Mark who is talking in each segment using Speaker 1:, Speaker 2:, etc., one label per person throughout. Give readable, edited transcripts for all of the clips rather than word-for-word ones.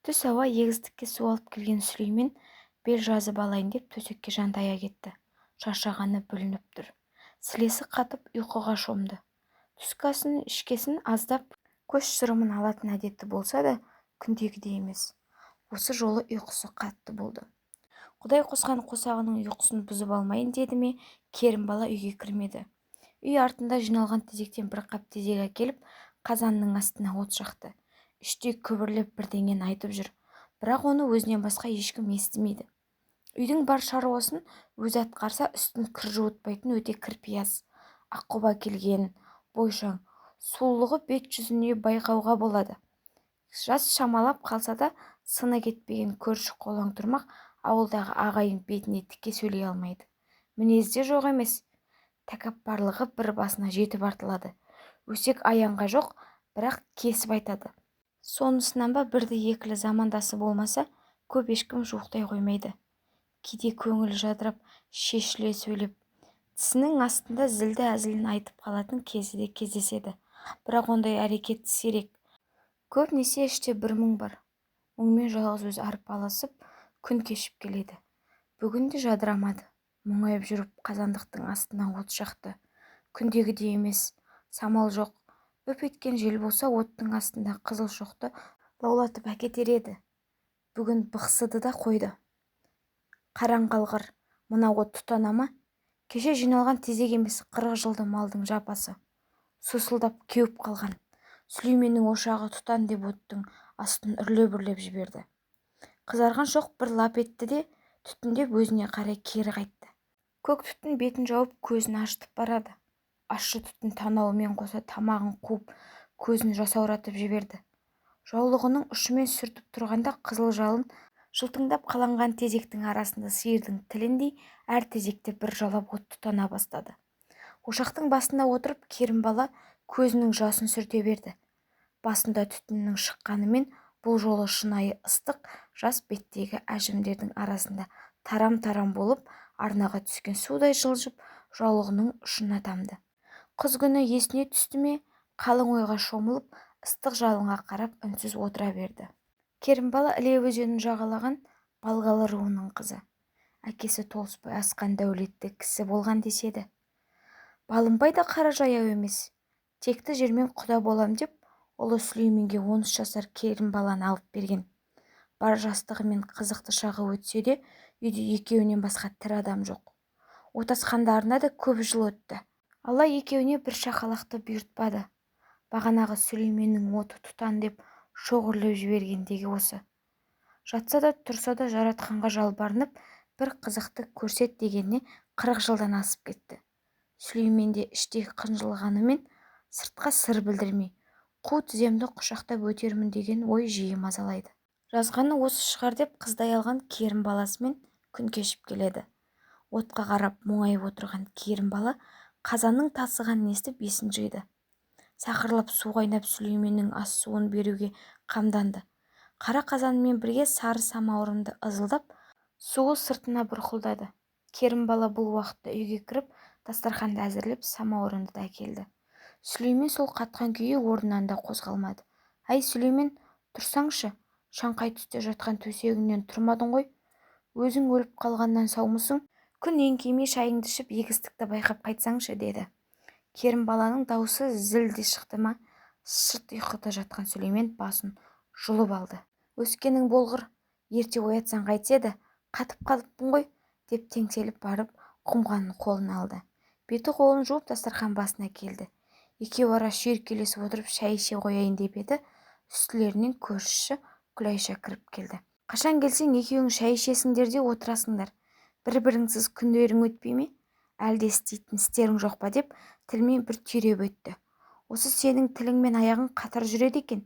Speaker 1: Түс ауа егістікке су алып келген Сүлеймен бел жазып алайын деп төсекке жантая кетті. Шаршағаны бүлініп тұр. Сілесі қатып ұйқыға шомды. Түскі асын ішкесін аздап көз шырымын алатын әдеті болса да, күндегідей емес. Осы жолы ұйқысы қатты болды. Құдай қосқан қосағының ұйқысын бұзып алмайын деді ме, Керімбала үйге кірмеді. Үй артында жиналған тезектен бір қап тезек әкеліп, қазанның астына от жақты. Іште күбірлеп бірдеңені айтып жүр, бірақ оны өзінен басқа ешкім естімейді. Үйдің бар шаруасын өзі атқарса, үстін кір жуытпайтын өте кірпияз, аққұба келген, бойшаң, сұлулығы бет жүзіне байқауға болады. Жас шамалап қалса да, сыны кетпеген көрші қолаң тұрмақ ауылдағы ағайын бетіне тіке сөйлей алмайды. Мінезде жоқ емес, тәкаппарлығы бір басына жетіп артылады. Өсек аяңға жоқ, бірақ кесіп айтады. Сонысынан ба бірді-екілі замандасы болмаса, көп ешкім жуықтай қоймайды. Кейде көңілі жадырап, шешіле сөйлеп, тісінің астында зілді әзілін айтып қалатын кезі де кездеседі. Бірақ ондай әрекет сирек. Көбінесе іште бір мұң бар. Мұңмен жалғыз өз арпалысып, күн кешіп келеді. Бүгін де жадырамады. Мұңайып жүріп, қазандықтың астына от жақты. Күндегідей емес, самал жоқ. Үп еткен жел болса, оттың астында қызыл шоқты лаулатып әкетер еді. Бүгін бықсыды да қойды. Қараңғалғыр, мына от тұтана ма? Кеше жиналған тезек емес, 40 жылды малдың жапасы. Сусылдап кеуіп қалған. Сүлейменнің ошағы тұтан деп оттың астын үрлеп-үрлеп жіберді. Қызарған шоқ бір лап етті де, түтіндеп өзіне қарай кері қайтты. Көк түтін бетін жауып, көзін ашытып барады. Ащы түтін танауымен қоса тамағын қуып, көзін жасауратып жіберді. Жаулығының ұшымен сүртіп тұрғанда қызыл жалын жылтыңдап қаланған тезектің арасында сиырдың тіліндей әр тезекте бір жалап от тұтана бастады. Ошақтың басында отырып, Керімбала көзінің жасын сүрте берді. Басында түтіннің шыққанымен бұл жолы шынайы ыстық жас беттегі әжімдердің арасында тарам-тарам болып, арнаға түскен судай жылжып, жаулығының ұшына тамды. Қыз күні есіне түсті ме, қалың ойға шомылып, ыстық жалынға қарап үнсіз отыра берді. Керімбала Іле өзенін жағалаған Балғалы руының қызы. Әкесі толыспай асқан дәулетті кісі болған деседі. Балымбай да қара жаяу емес. Текті жермен құда болам деп, ұлы Сүлейменге 13 жасар Керімбаланы алып берген. Бар жастығы мен қызықты шағы өтсе де, үйде екеуінен басқа тірі адам жоқ. Отасқандарына да көп жыл өтті. Алла екеуіне бір шақалақты бұйыртпады. Бағанағы Сүлейменнің оты тұтан деп шоғырлеп жібергендегі осы. Жатса да тұрса да жаратқанға жалбарынып, бір қызықты көрсет дегеніне 40 жылдан асып кетті. Сүлейменде іштегі қынжылғанымен сыртқа сыр білдірмей, қу тіземді құшақтап өтермін деген ой жиі мазалайды. Жазғаны осы шығар деп қыздай алған Керімбаласымен күн кешіп келеді. Отқа қарап мұңайып отырған Керімбала қазанның тасығанын естіп есін жиды. Сақырлап су қайнап Сүлейменнің ас суын беруге қамданды. Қара қазанмен бірге сары самауырынды ызылдап, суы сыртына бұрқылдады. Керімбала бұл уақытта үйге кіріп, дастарханды әзірлеп, самауырынды да әкелді. Сүлеймен сол қатқан күйі орнынан да қозғалмады. Әй Сүлеймен, тұрсаңшы, шаңқай түсте жатқан төсегіңнен тұрмадың ғой. Өзің өліп қалғаннан саумысың? Күн еңкеймей шайыңды ішіп, егістікті байқап қайтсаңшы, деді. Керімбаланың даусы зілде шықты ма, шырт ұйқыда жатқан Сүлеймен басын жұлып алды. Өскенің болғыр, ерте оятсаң қайтеді, қатып қалыппын ғой, деп теңселіп барып, құмғанын қолына алды. Беті қолын жуып дастархан басына келді. Екеуі ара шүйіркелесіп отырып шай іше қояйын деп еді, үстілерінен көршісі Күлайша кіріп келді. Қашан келсең екеуің шай ішесіңдер де отырасыңдар. Бір-біріңсіз күндерің өтпей ме? Әлде істейтін істерің жоқ па деп тілмен бір түйреп өтті. Осы сенің тілің мен аяғың қатар жүреді екен.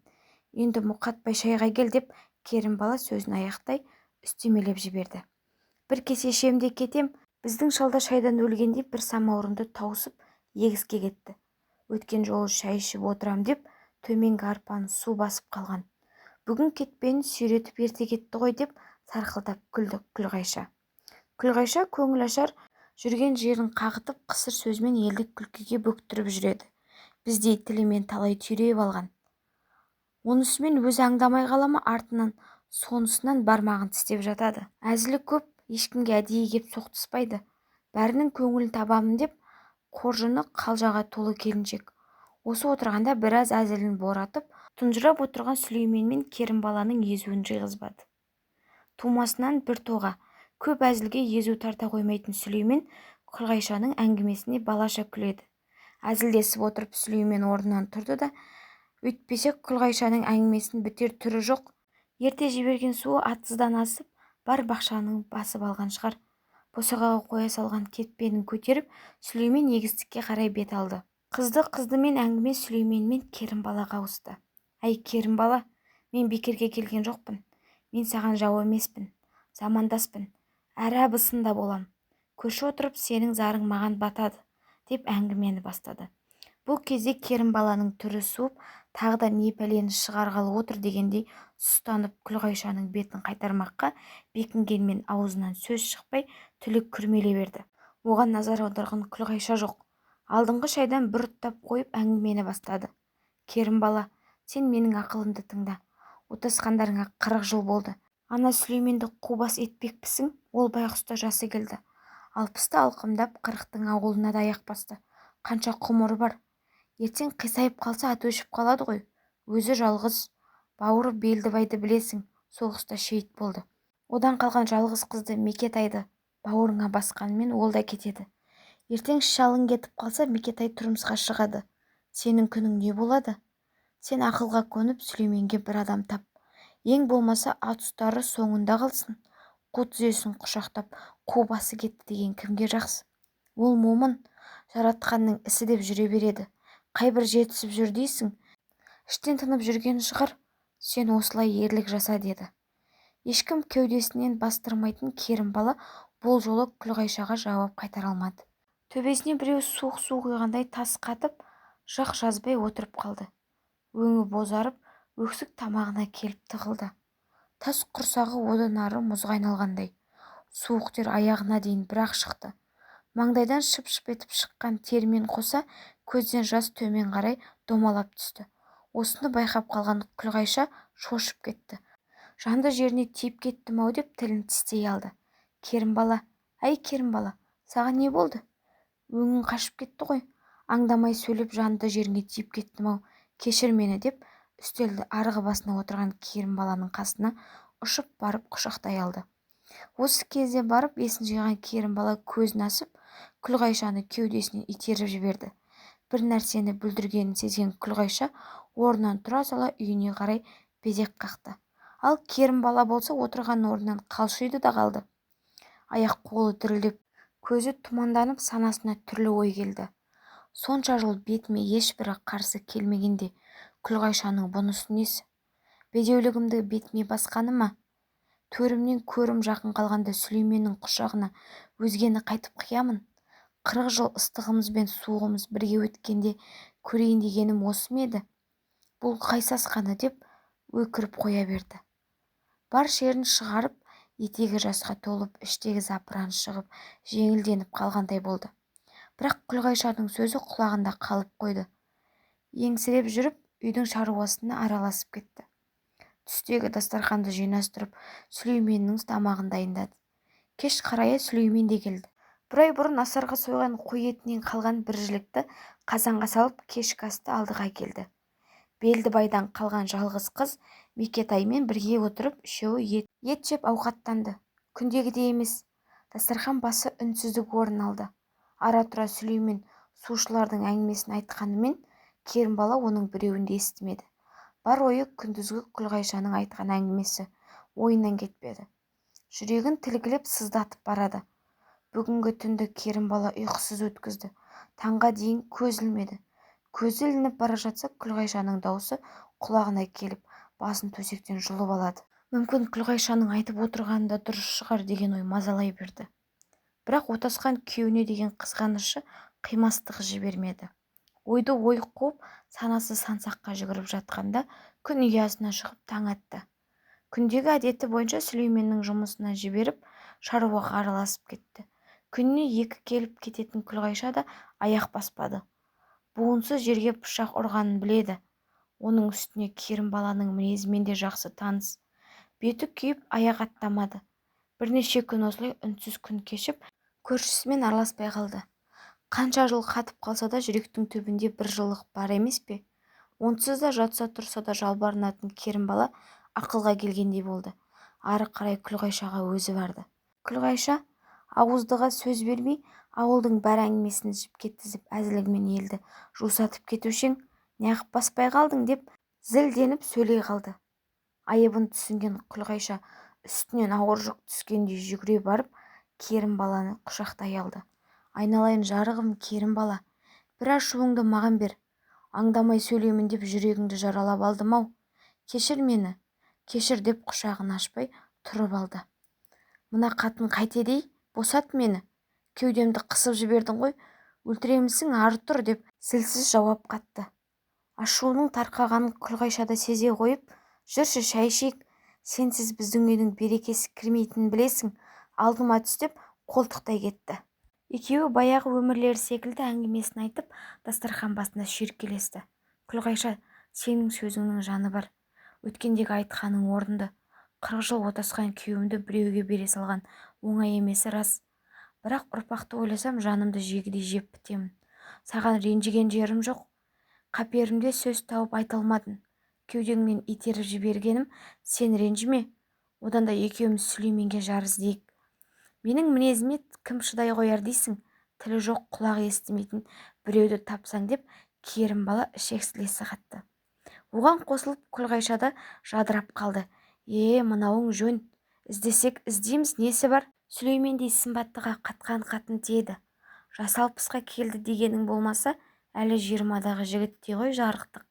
Speaker 1: Енді мұқатпай шайға кел деп Керімбала сөзін аяқтай үстемелеп жіберді. Бір кесе ішем де кетем. Біздің шалда шайдан өлгенде бір самауырынды тауысып егіске кетті. Өткен жолы шай ішіп отырам деп төменгі арпаны су басып қалған. Бүгін кетпенін сүйретіп ерте кетті ғой деп сарқылдап күлді Күлғайша. Күлғайша көңіл ашар, жүрген жерін қағытып, қысыр сөзмен елді күлкіге бөктіріп жүреді. Біздей тілімен талай түйреп алған. Онысымен өзі аңдамай қалама, артынан сонысынан бармағын тістеп жатады. Әзілі көп, ешкімге әдейі кеп соқтыспайды. Бәрінің көңілін табамын деп қоржыны қалжаға толы келіншек. Осы отырғанда біраз әзілін боратып, тұнжырап отырған Сүлеймен мен Керімбаланың езуін жиғызбады. Тумасынан бір тоға көп әзілге езу тарта қоймайтын Сүлеймен Күлғайшаның әңгімесіне балаша күледі. Әзілдесіп отырып Сүлеймен орнынан тұрды да, өйтпесе Күлғайшаның әңгімесін бітер түрі жоқ. Ерте жіберген суы атсыздан асып, бар бақшаның басып алған шығар. Босағаға қоя салған кетпенін көтеріп, Сүлеймен егістікке қарай бет алды. Қызды-қыздымен әңгіме Сүлеймен мен Керімбалаға ауысты. Әй, Керімбала, мен бекерге келген жоқпын. Мен саған жау емеспін, замандаспын, әрі абысында болам. Көрші отырып сенің зарың маған батады, деп әңгімені бастады. Бұл кезде Керімбаланың түрі суып, тағы да не пәлені шығарғалы отыр дегендей сұстанып Күлғайшаның бетін қайтармаққа бекінгенмен аузынан сөз шықпай тілі күрмеле берді. Оған назар аударған Күлғайша жоқ. Алдыңғы шайдан бір ұттап қойып әңгімені бастады. Керімбала, сен менің ақылымды тыңда. Отасқандарыңа 40 жыл болды. Ана Сүлейменді қубас етпекпісің, ол байғұста жасы келді. 60-ты алқымдап 40-тың ауылына да аяқ басты. Қанша құмыры бар. Ертең қисайып қалса ат өшіп қалады ғой. Өзі жалғыз, бауыры Белдібайды білесің, соғыста шейіт болды. Одан қалған жалғыз қызды Мекетайды бауырыңа басқанымен ол да кетеді. Ертең шалың кетіп қалса Мекетай тұрмысқа шығады. Сенің күнің не болады? Сен ақылға көніп Сүлейменге бір адам тап. Ең болмаса ат ұстары соңында қалсын. Қу тізесін құшақтап, қу басы кетті деген кімге жақсы? Ол момын, жаратқанның ісі деп жүре береді. Қайбір жетісіп жүр дейсің? Іштен тынып жүрген шығар. Сен осылай ерлік жаса деді. Ешкім кеудесінен бастырмайтын Керімбала бұл жолы Күлғайшаға жауап қайтара алмады. Төбесіне біреу суық су құйғандай тас қатып, жақ жазбай отырып қалды. Өңі бозарып, өксік тамағына келіп тығылды. Тас құрсағы одан ары мұзға айналғандай. Суық тер аяғына дейін бір-ақ шықты. Маңдайдан шып-шып етіп шыққан термен қоса көзден жас төмен қарай домалап түсті. Осыны байқап қалған Күлғайша шошып кетті. Жанды жеріне тиіп кеттім-ау деп тілін тістей алды. Керімбала, әй Керімбала, саған не болды? Өңің қашып кетті ғой. Аңдамай сөйлеп жанды жеріңе тиіп кеттім-ау, кешір мені деп үстелді арғы басына отырған Керімбаланың қасына ұшып барып құшақтай алды. Осы кезде барып есін жиған Керімбала көзін асып, Күлғайшаны кеудесінен итеріп жіберді. Бір нәрсені бүлдіргенін сезген Күлғайша орнынан тұра сала үйіне қарай безек қақты. Ал Керімбала болса отырған орнынан қалшиды да қалды. Аяқ-қолы дірілдеп, көзі тұманданып, санасына түрлі ой келді. Сонша жыл бетіме ешбірі қарсы келмегенде Күлғайшаның бұнысы несі? Бедеулігімді бетіме басқаны ма? Төрімнен көрім жақын қалғанда Сүлейменнің құшағына өзгені қайтып қиямын. 40 жыл ыстығымыз бен суығымыз бірге өткенде көрейін дегенім осы ме еді? Бұл қай сасқаны деп өкіріп қоя берді. Бар шерін шығарып, етегі жасқа толып, іштегі запыраны шығып, жеңілденіп қалғандай болды. Бірақ Күлғайшаның сөзі құлағында қалып қойды. Еңсіреп жүріп, үйдің шаруасына араласып кетті. Түстегі дастарханды жинастырып, Сүлейменнің тамағын дайындады. Кеш қарая Сүлеймен де келді. Бір ай бұрын асарға сойған қой етінен қалған бір жілікті қазанға салып, кешкі асты алдыға келді. Белдібайдан қалған жалғыз қыз Мекетаймен бірге отырып, үшеуі ет жеп ауқаттанды. Күндегідей емес. Дастархан басы үнсіздік орын алды. Ара-тұра Сүлеймен сушылардың әңгімесін айтқанымен, Керімбала оның біреуін де естімеді. Бар ойы күндізгі Күлғайшаның айтқан әңгімесі ойынан кетпеді. Жүрегін тілгілеп сыздатып барады. Бүгінгі түнді Керімбала ұйқысыз өткізді. Таңға дейін көз ілмеді. Көзі ілініп бара жатса, Күлғайшаның даусы құлағына келіп, басын төсектен жұлып алады. Мүмкін Күлғайшаның айтып отырғаны да дұрыс шығар деген ой мазалай берді. Бірақ отасқан күйеуіне деген қызғанышы қимастығы жібермеді. Ойды ой қуып, санасы сансаққа жүгіріп жатқанда күн ұясына шығып таң атты. Күндегі әдеті бойынша Сүлейменнің жұмысына жіберіп, шаруаға араласып кетті. Күніне 2 келіп кететін Күлғайша да аяқ баспады. Буынсыз жерге пышақ ұрғанын біледі. Оның үстіне Керімбаланың мінезімен де жақсы таныс. Беті күйіп аяқ аттамады. Бірнеше күн осылай үнсіз күн кешіп, көршісімен араласпай қалды. Қанша жыл қатып қалса да жүректің түбінде бір жылылық бар емес пе? Онсыз да жатса тұрса да жалбарынатын Керімбала ақылға келгендей болды. Ары қарай Күлғайшаға өзі барды. Күлғайша ауыздыға сөз бермей, ауылдың бар әңгімесін жіпке тізіп әзілігімен елді жусатып кетушең, неғып баспай қалдың деп зілденіп сөйлей қалды. Айыбын түсінген Күлғайша үстінен ауыр жүк түскендей жүгіре барып Керімбаланы құшақтай алды. Айналайын жарығым Керімбала, бір ашуыңды маған бер. Аңдамай сөйлеймін деп жүрегіңді жаралап алдым-ау. Кешір мені, кешір деп құшағын ашпай тұрып алды. Мына қатын қайтедей, босат мені. Кеудемді қысып жібердің ғой, өлтіремісің, ары тұр деп зілсіз жауап қатты. Ашуының тарқағанын Күлғайшада сезе қойып, жүрші шай ішейік, сенсіз біздің үйдің берекесі кірмейтінін білесің, алдыма түс деп қолтықтай кетті. Екеуі баяғы өмірлері секілді әңгімесін айтып, дастархан басында шүйіркелесті. Күлғайша, сенің сөзіңнің жаны бар. Өткендегі айтқаның орынды. 40 жыл отасқан күйеуімді біреуге бере салған оңай емесі рас. Бірақ ұрпақты ойласам, жанымды жегідей жеп бітемін. Саған ренжіген жерім жоқ. Қаперімде сөз тауып айта алмадың. Кеудеңмен итеріп жібергенім, сен ренжіме. Одан да екеуміз Сүлейменге жар іздейік. Менің мінезіме кім шыдай қояр дейсің? Тілі жоқ, құлағы естімейтін біреуді тапсаң деп Керімбала ішек-сілесі қатты. Оған қосылып Күлғайшада жадырап қалды. Мынауың жөн. Іздесек іздейміз, несі бар? Сүлеймендей сымбаттыға қатқан қатын тиеді. Жас 60-қа келді дегенің болмаса, әлі 20-дағы жігіттей ғой жарықтық.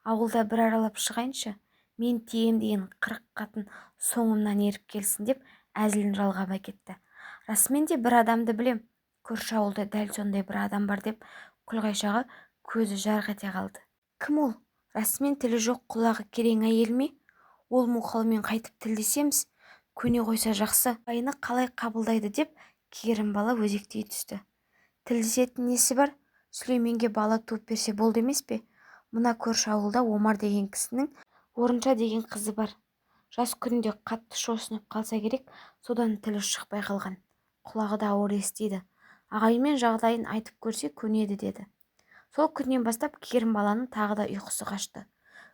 Speaker 1: Ауылда бір аралап шығайыншы. Мен тием деген 40 қатын соңымнан еріп келсін деп әзілін жалғап әкетті. Расымен де бір адамды білем. Көрші ауылда дәл сондай бір адам бар деп Күлғайшаға көзі жарқ ете қалды. Кім ол? Расымен тілі жоқ, құлағы керең әйел ме? Ол мұқалмен қайтып тілдесеміз, көне қойса жақсы. Айны қалай қабылдайды деп Керімбала өзектей түсті. Тілдесетін несі бар? Сүлейменге бала туып берсе болды емес пе? Мына көрші ауылда Омар деген кісінің Орынша деген қызы бар. Жас күнінде қатты шошынып қалса керек, содан тілі шықпай қалған. Құлағы да ауыр естиді. Ағаймен жағдайын айтып көрсе көнеді деді. Сол күннен бастап Керімбаланың тағы да ұйқысы қашты.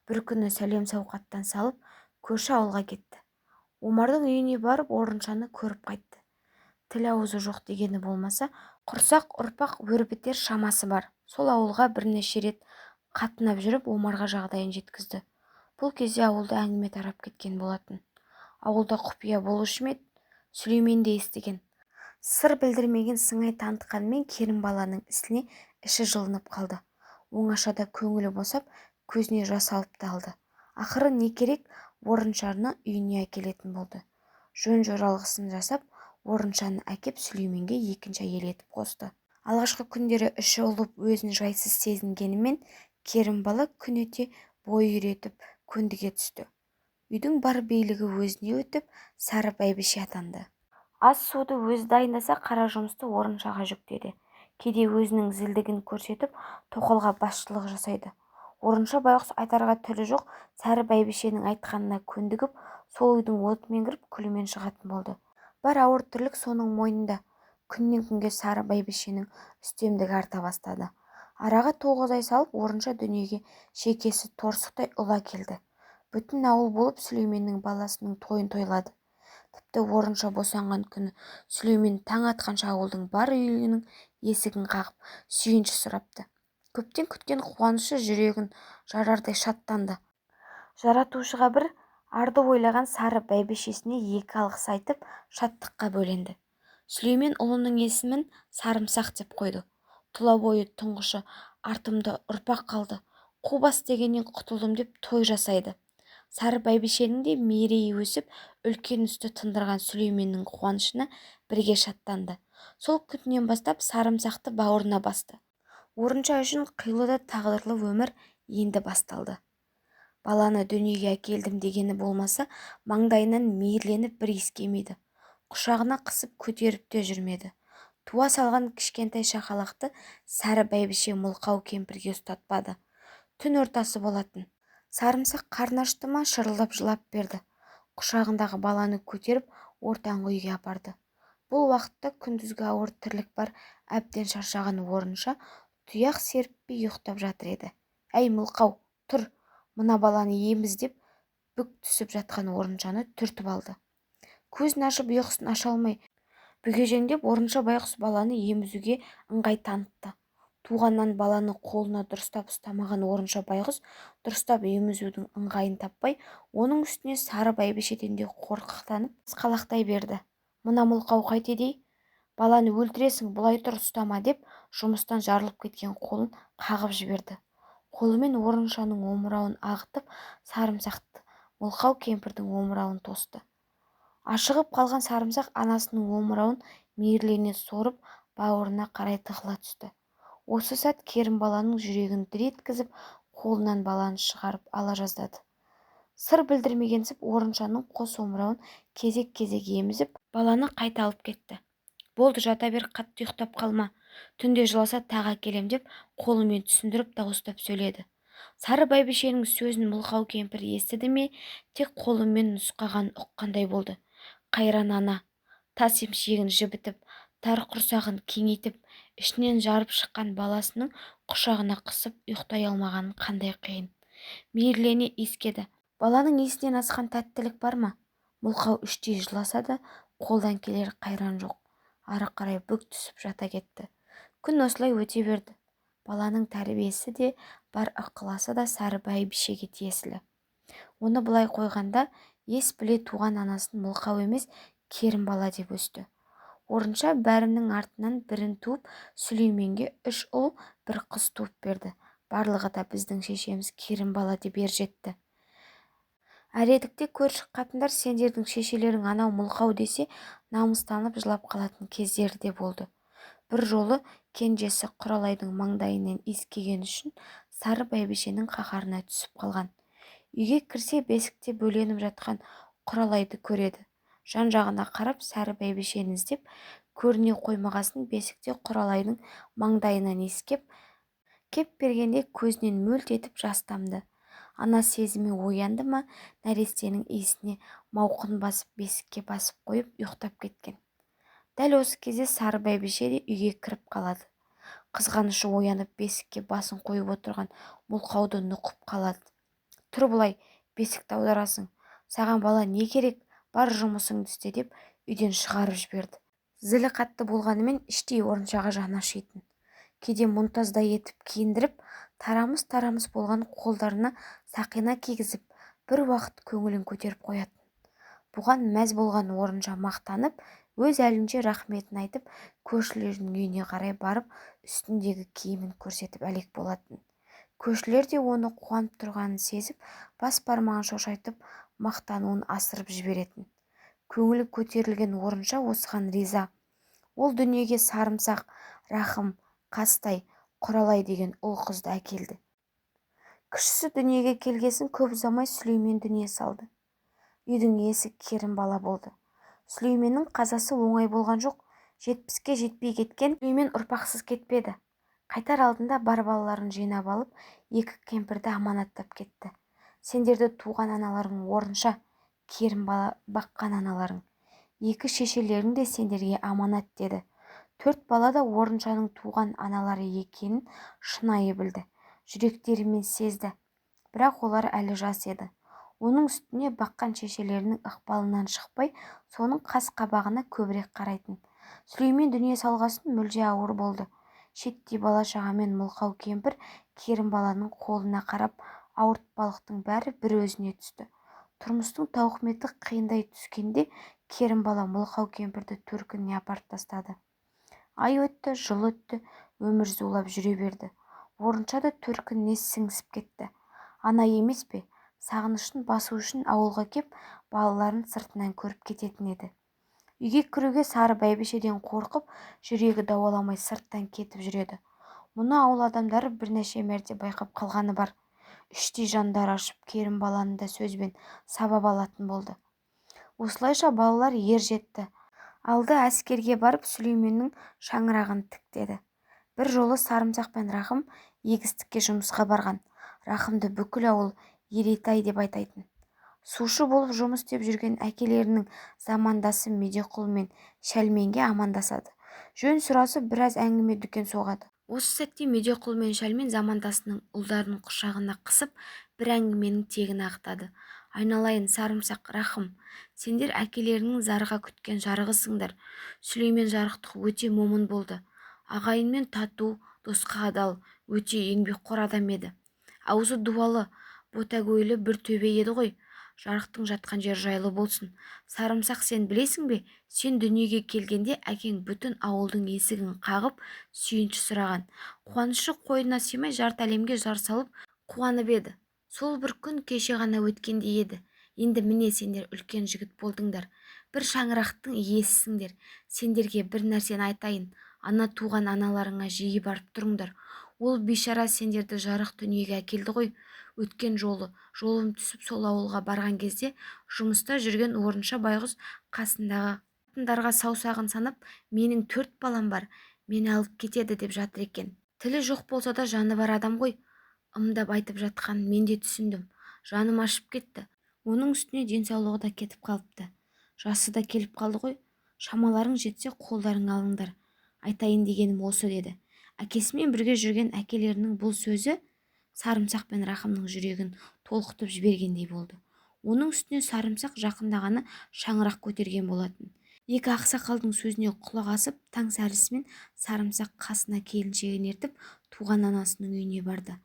Speaker 1: Бір күні сәлем сауқаттан салып, көрші ауылға кетті. Омардың үйіне барып Орыншаны көріп қайтты. Тіл аузы жоқ дегені болмаса, құрсақ ұрпақ өрбітер шамасы бар. Сол ауылға бірнеше рет қатынап жүріп Омарға жағдайын жеткізді. Бұл кезде ауылда әңгіме тарап кеткен болатын. Ауылда құпия болушы ме еді? Сүлеймен де естіген. Сыр білдірмеген сыңай танытқанмен Керімбаланың ісіне іші жылынып қалды. Оңашада көңілі босап, көзіне жас алып та алды. Ақыры не керек, Орыншаны үйіне әкелетін болды. Жөн жоралғысын жасап, Орыншаны әкеп Сүлейменге екінші әйел етіп қосты. Алғашқы күндері іші ұлып өзін жайсыз сезінгенімен, Керімбала күн өте бой үйретіп көндіге түсті. Үйдің бар бейлігі өзіне өтіп, Сары бәйбіше атанды. Ас суды өзі дайындаса, қара жұмысты Орыншаға жүктеді. Кейде өзінің зілдігін көрсетіп, тоқалға басшылық жасайды. Орынша байғұс айтарға тілі жоқ, Сары бәйбішенің айтқанына көндігіп, сол үйдің отымен кіріп, күлімен шығатын болды. Бар ауыр тірлік соның мойнында. Күннен күнге Сары бәйбішенің үстемдігі арта бастады. Араға 9 ай салып, Орынша дүниеге шекесі торсықтай ұла келді. Бүтін ауыл болып Сүлейменнің баласының тойын тойлады. Тіпті Орынша босанған күні Сүлеймен таң атқанша ауылдың бар үйінің есігін қағып, сүйінші сұрапты. Көптен күткен қуанышы жүрегін жарардай шаттанды. Жаратушыға бір арды ойлаған Сары бәйбішесіне 2 алғыс айтып, шаттыққа бөленді. Сүлеймен ұлының есімін Сарымсақ деп қойды. Тұла бойы тұңғышы артымда ұрпақ қалды, қу бас дегеннен құтылдым деп той жасайды. Сары бәйбішенің де мерейі өсіп, үлкен үсті тындырған Сүлейменнің қуанышына бірге шаттанды. Сол күннен бастап Сарымсақты бауырына басты. Орынша үшін қилы да тағдырлы өмір енді басталды. Баланы дүниеге әкелдім дегені болмаса, маңдайынан мейірленіп бір иіскемейді. Құшағына қысып көтеріп те жүрмеді. Туа салған кішкентай шақалақты Сары бәйбіше мылқау кемпірге ұстатпады. Түн ортасы болатын. Сарымсақ қарны ашты ма, шырылдап жылап берді. құшағындағы баланы көтеріп ортаңғы үйге апарды. Бұл уақытта күндізгі ауыр тірлік бар әбден шаршаған орынша тұяқ серіппей ұйықтап жатыр еді. «Әй мылқау, тұр, мына баланы еміз» деп бүк түсіп жатқан орыншаны түртіп алды. Көзін ашып ұйқысын аша алмай бүгежеңдеп орынша байғұс баланы емізуге ыңғай танытты. Туғаннан баланы қолына дұрыстап ұстамаған орынша байғұс дұрыстап емізудің ыңғайын таппай, оның үстіне сары бәйбішеден де қорқақтанып қалақтай берді. «Мына мылқау қайтеді, баланы өлтіресің, бұлай тұр, ұстама» деп жұмыстан жарылып кеткен қолын қағып жіберді. Қолымен орыншаның омырауын ағытып сарымсақты мылқау кемпірдің омырауын тосты. Ашығып қалған сарымсақ анасының омырауын мейірлене сорып бауырына қарай тығыла түсті. Осы сәт керімбаланың жүрегін дір еткізіп қолынан баланы шығарып ала жаздады. Сыр білдірмегенсіп орыншаның қос омырауын кезек-кезек емізіп баланы қайта алып кетті. «Болды, жата бер, қатты ұйықтап қалма. Түнде жыласа тағы әкелем» деп қолымен түсіндіріп дауыстап сөйледі. Сары бәйбішенің сөзін мылқау кемпір естіді ме, тек қолымен нұсқаған ұққандай болды. Қайран ана, тас емшегін жібітіп, тар құрсағын кеңейтіп, ішінен жарып шыққан баласының құшағына қысып ұйықтай алмағаны қандай қиын. Мейірлене иіскеді. Баланың иісінен асқан тәттілік бар ма? Мылқау іштей жыласа да қолдан келер қайран жоқ. Ары қарай бүк түсіп жата кетті. Күн осылай өте берді. Баланың тәрбиесі де бар, ықыласы да сары бәйбішеге тиесілі. Оны былай қойғанда ес біле туған анасын мылқау емес керімбала деп өсті. Орынша бәрінің артынан бірін туып, Сүлейменге 3 ұл, 1 қыз туып берді. Барлығы да біздің шешеміз керімбала деп ержетті. Әредікте көрші қатындар сендердің шешелерің анау мылқау десе, намыстанып жылап қалатын кездері де болды. Бір жолы кенжесі Құралайдың маңдайынан иіскеген үшін сары бәйбішенің қаһарына түсіп қалған. Үйге кірсе бесікте бөленіп жатқан Құралайды көреді. Жан-жағына қарап сары бәйбішені іздеп, көріне қоймағасын бесікте Құралайдың маңдайынан иіскеп кеп бергенде көзінен мөлт етіп жас тамды. Ана сезімі оянды ма, нәрестенің иісіне мауқын басып бесікке басып қойып ұйықтап кеткен. Дәл осы кезде сары бәйбіше де үйге кіріп қалады. Қызғанышы оянып бесікке басын қойып отырған мылқауды нұқып қалады. «Тұр бұлай, бесікті аударасың. Саған бала не керек? Бар жұмысыңды істе» деп үйден шығарып жіберді. Зілі қатты болғанымен іштей орыншаға жаны ашитын. Кейде мұнтаздай етіп киіндіріп, тарамыс-тарамыс болған қолдарына сақина кигізіп, бір уақыт көңілін көтеріп қоятын. Бұған мәз болған орынша мақтанып, өз әлінше рахметін айтып, көршілердің үйіне қарай барып, үстіндегі киімін көрсетіп әлек болатын. Көршілер де оны қуанып тұрғанын сезіп, бас бармағын шошайтып, мақтануын асырып жіберетін. Көңілі көтерілген орынша осыған риза. Ол дүниеге сарымсақ, Рахым, Қастай, Құралай деген ұл қызды әкелді. Кішісі дүниеге келгесін көп ұзамай Сүлеймен дүние салды. Үйдің иесі керімбала болды. Сүлейменнің қазасы оңай болған жоқ. 70-ке жетпей кеткен Сүлеймен ұрпақсыз кетпеді. Қайтар алдында бар балаларын жинап алып, 2 кемпірді аманаттап кетті. Сендерді туған аналарың орынша, керімбала баққан аналарың. 2 шешелерің де сендерге аманат деді. 4 бала да орыншаның туған аналары екенін шынайы білді. Жүректерімен сезді. Бірақ олар әлі жас еді. Оның үстіне баққан шешелерінің ықпалынан шықпай, соның қас-қабағына көбірек қарайтын. Сүлеймен дүние салғасын мүлде ауыр болды. Шеттей бала-шағамен мылқау кемпір керімбаланың қолына қарап, ауыртпалықтың бәрі бір өзіне түсті. Тұрмыстың тауқыметі қиындай түскенде керімбала мылқау кемпірді төркініне апарып тастады. Ай өтті, жыл өтті, өмір зулап жүре берді. Орынша да төркініне сіңісіп кетті. Ана емес пе? Сағынышын басу үшін ауылға кеп, балаларын сыртынан көріп кететін еді. Үйге кіруге сары бәйбішеден қорқып, жүрегі дауаламай сырттан кетіп жүреді. Мұны ауыл адамдары бірнеше мәрте байқап қалғаны бар. Іштей жандар ашып, керімбаланы да сөзбен сабап алатын болды. Осылайша балалар ер жетті. Алды әскерге барып Сүлейменнің шаңырағын тіктеді. Бір жолы Сарымсақ пен Рахым егістікке жұмысқа барған. Рахымды бүкіл ауыл Еретай деп айтайтын. Сушы болып жұмыс істеп жүрген әкелерінің замандасы Медеқұл мен Шәлменге амандасады. Жөн сұрасып біраз әңгіме дүкен соғады. Осы сәтте Медеқұл мен Шәлмен замандасының ұлдарын құшағына қысып бір әңгіменің тегін ағытады. Айналайын сарымсақ, рахым, сендер әкелерінің зарға күткен жарығысыңдар. Сүлеймен жарықтық өте момын болды. Ағайынмен тату, досқа адал, өте еңбекқор адам еді. Аузы дуалы, ботагөйлі бір төбе еді ғой. Жарықтың жатқан жер жайлы болсын. Сарымсақ, сен білесің бе, сен дүниеге келгенде әкең бүтін ауылдың есігін қағып сүйінші сұраған. Қуанышы қойнына сыймай жарты әлемге жар салып қуанып еді. Сол бір күн кеше ғана өткендей еді. Енді міне сендер үлкен жігіт болдыңдар. Бір шаңырақтың иесісіңдер. Сендерге бір нәрсені айтайын. Ана туған аналарыңа жиі барып тұрыңдар. Ол бейшара сендерді жарық дүниеге әкелді ғой. Өткен жолым түсіп сол ауылға барған кезде жұмыста жүрген орынша байғұс қасындағы қатындарға саусағын санап, менің 4 балам бар, мені алып кетеді деп жатыр екен. Тілі жоқ болса да жаны бар адам ғой. Ымдап айтып жатқанын мен де түсіндім. Жаным ашып кетті. Оның үстіне денсаулығы да кетіп қалыпты. Жасы да келіп қалды ғой. Шамаларың жетсе қолдарың алыңдар. Айтайын дегенім осы, деді. Әкесімен бірге жүрген әкелерінің бұл сөзі Сарымсақ пен Рахымның жүрегін толқытып жібергендей болды. Оның үстіне Сарымсақ жақындағаны шаңырақ көтерген болатын. Екі ақсақалдың сөзіне құлақ асып, таң сәрісімен Сарымсақ қасына келіншегін ертіп туған анасының үйіне барды.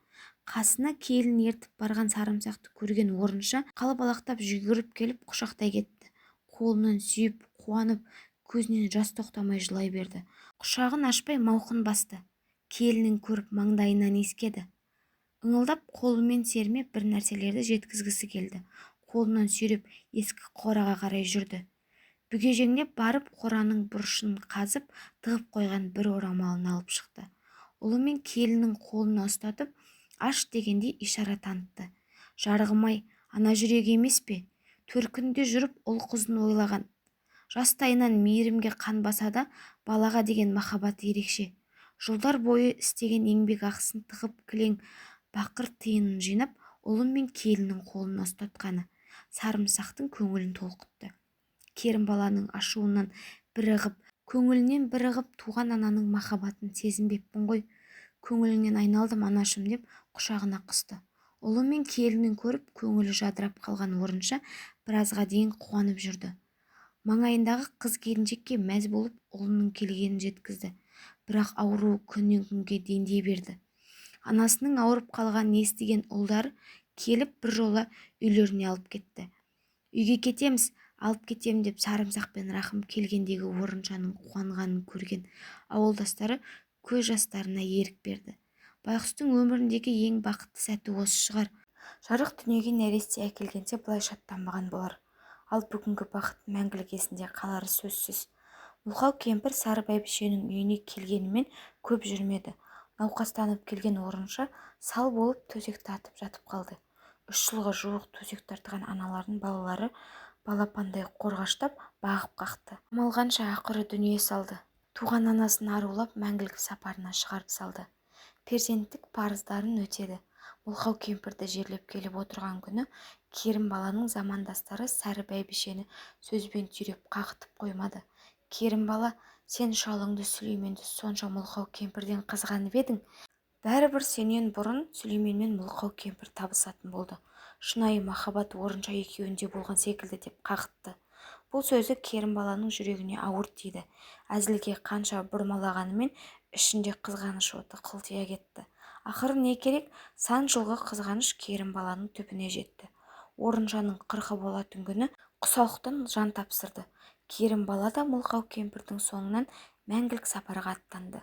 Speaker 1: Қасына келін ертіп барған Сарымсақты көрген орынша қалбалақтап жүгіріп келіп құшақтай кетті. Қолынан сүйіп, қуанып, көзінен жас тоқтамай жылай берді. Құшағын ашпай мауқын басты. Келінін көріп маңдайынан иіскеді. Ыңылдап қолымен сермеп бір нәрселерді жеткізгісі келді. Қолынан сүйреп ескі қораға қарай жүрді. Бүгежеңдеп барып қораның бұрышын қазып тығып қойған бір орамалын алып шықты. Ұлы мен келіннің қолына ұстатып аш дегендей ишара танытты. Жарығым-ай, ана жүрегі емес пе? Төркінінде жүріп ұл-қызын ойлаған. Жастайынан мейірімге қан басада балаға деген махаббат ерекше. Жылдар бойы істеген еңбек ақысын тығып кілең бақыр тиынын жинап ұлы мен келіннің қолына ұстатқаны Сарымсақтың көңілін толқытты. Керімбаланың ашуынан көңілінен бірігіп туған ананың махаббатын сезінбеппін ғой. Көңіліңнен айналдым анашым деп құшағына қысты. Ұлы мен келінін көріп көңілі жадырап қалған орынша біразға дейін қуанып жүрді. Маңайындағы қыз келіншекке мәз болып ұлының келгенін жеткізді. Бірақ ауруы күннен күнге дендей берді. Анасының ауырып қалғанын естіген ұлдар келіп бір жола үйлеріне алып кетті. Үйге кетеміз, алып кетем деп Сарымсақ пен Рахым келгендегі орыншаның қуанғанын көрген ауылдастары көз жастарына ерік берді. Байғұстың өміріндегі ең бақытты сәті осы шығар. Жарық дүниеге нәресте әкелгенде былай шаттанбаған болар. Ал бүгінгі бақыт мәңгілік есінде қалары сөзсіз. Мылқау кемпір Сары бәйбішенің үйіне келгенімен көп жүрмеді. Науқастанып келген орынша сал болып төсек тартып жатып қалды. 3 жылға жуық төсек тартқан аналардың балалары балапандай қорғаштап бағып қақты. Амалғанша ақыры дүние салды. Туған анасын арулап мәңгілік сапарына шығарып салды. Перзенттік парыздарын өтеді. Мылқау кемпірді жерлеп келіп отырған күні Керімбаланың замандастары Сары бәйбішені сөзбен түйреп қағытып қоймады. Керімбала, сен шалыңды Сүлейменді сонша Мылқау кемпірден қызғанып едің. Бәрібір сенен бұрын Сүлеймен мен Мылқау кемпір табысатын болды. Шынайы махаббат орынша екеуінде болған секілді деп қағытты. Бұл сөзі Керімбаланың жүрегіне ауыр тиді. Әзілге қанша бұрмалағанымен ішінде қызғаныш оты қылтия кетті. Ақыры не керек, сан жылғы қызғаныш Керімбаланың түбіне жетті. Орыншаның 40 болатын күні құсалықтан жан тапсырды. Керімбала да Мылқау кемпірдің соңынан мәңгілік сапарға аттанды.